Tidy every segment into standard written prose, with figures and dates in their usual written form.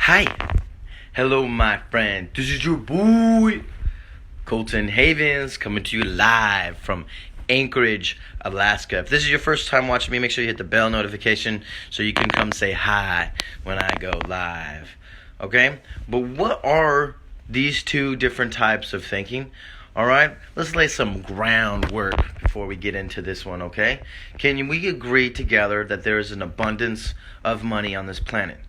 Hi. Hello, my friend. This is your boy, Colton Havens, coming to you live from Anchorage, Alaska. If this is your first time watching me, make sure you hit the bell notification so you can come say hi when I go live. Okay? But what are these two different types of thinking? Alright? Let's lay some groundwork before we get into this one, okay? Can we agree together that there is an abundance of money on this planet?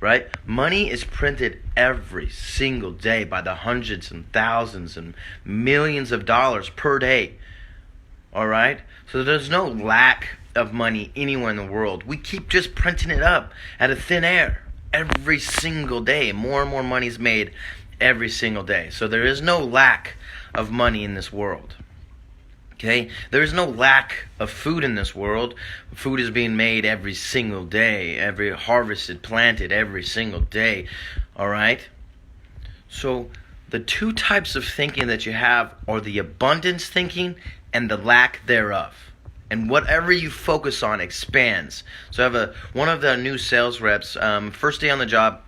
Right? Money is printed every single day by the hundreds and thousands and millions of dollars per day. Alright? So there's no lack of money anywhere in the world. We keep just printing it up out of thin air every single day. More and more money is made every single day. So there is no lack of money in this world. Okay? There is no lack of food in this world. Food is being made every single day, every harvested, planted every single day. Alright? So the two types of thinking that you have are the abundance thinking and the lack thereof. And whatever you focus on expands. So I have one of the new sales reps, first day on the job,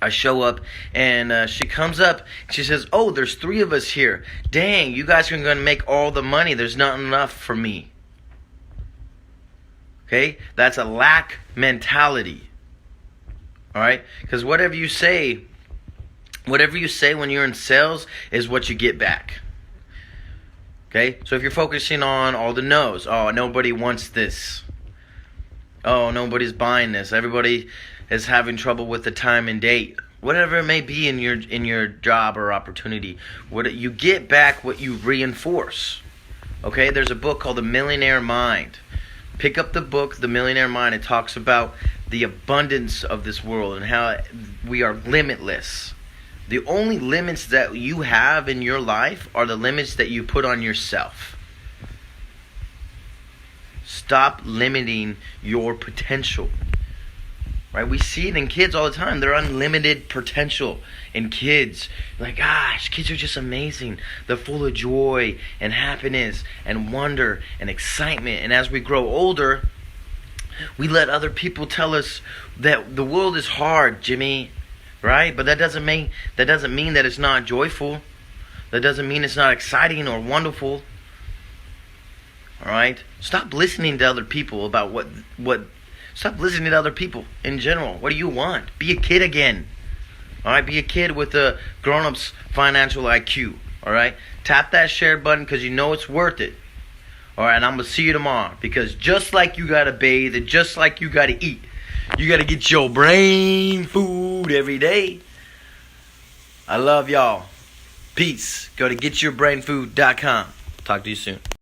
I show up, and she comes up, she says, "Oh, there's 3 of us here. Dang, you guys are going to make all the money. There's not enough for me." Okay? That's a lack mentality. Alright? Because whatever you say when you're in sales is what you get back. Okay? So if you're focusing on all the no's, oh, nobody wants this. Oh, nobody's buying this. Everybody is having trouble with the time and date. Whatever it may be in your job or opportunity, what you get back what you reinforce. Okay? There's a book called The Millionaire Mind. Pick up the book, The Millionaire Mind. It talks about the abundance of this world and how we are limitless. The only limits that you have in your life are the limits that you put on yourself. Stop limiting your potential. Right? We see it in kids all the time. They're unlimited potential in kids. Like, gosh, kids are just amazing. They're full of joy and happiness and wonder and excitement. And as we grow older, we let other people tell us that the world is hard, Jimmy. Right? But that doesn't mean that it's not joyful. That doesn't mean it's not exciting or wonderful. Alright? Stop listening to other people about stop listening to other people in general. What do you want? Be a kid again. Alright? Be a kid with a grown-up's financial IQ. Alright? Tap that share button because you know it's worth it. Alright? And I'm going to see you tomorrow. Because just like you got to bathe and just like you got to eat, you got to get your brain food every day. I love y'all. Peace. Go to getyourbrainfood.com. Talk to you soon.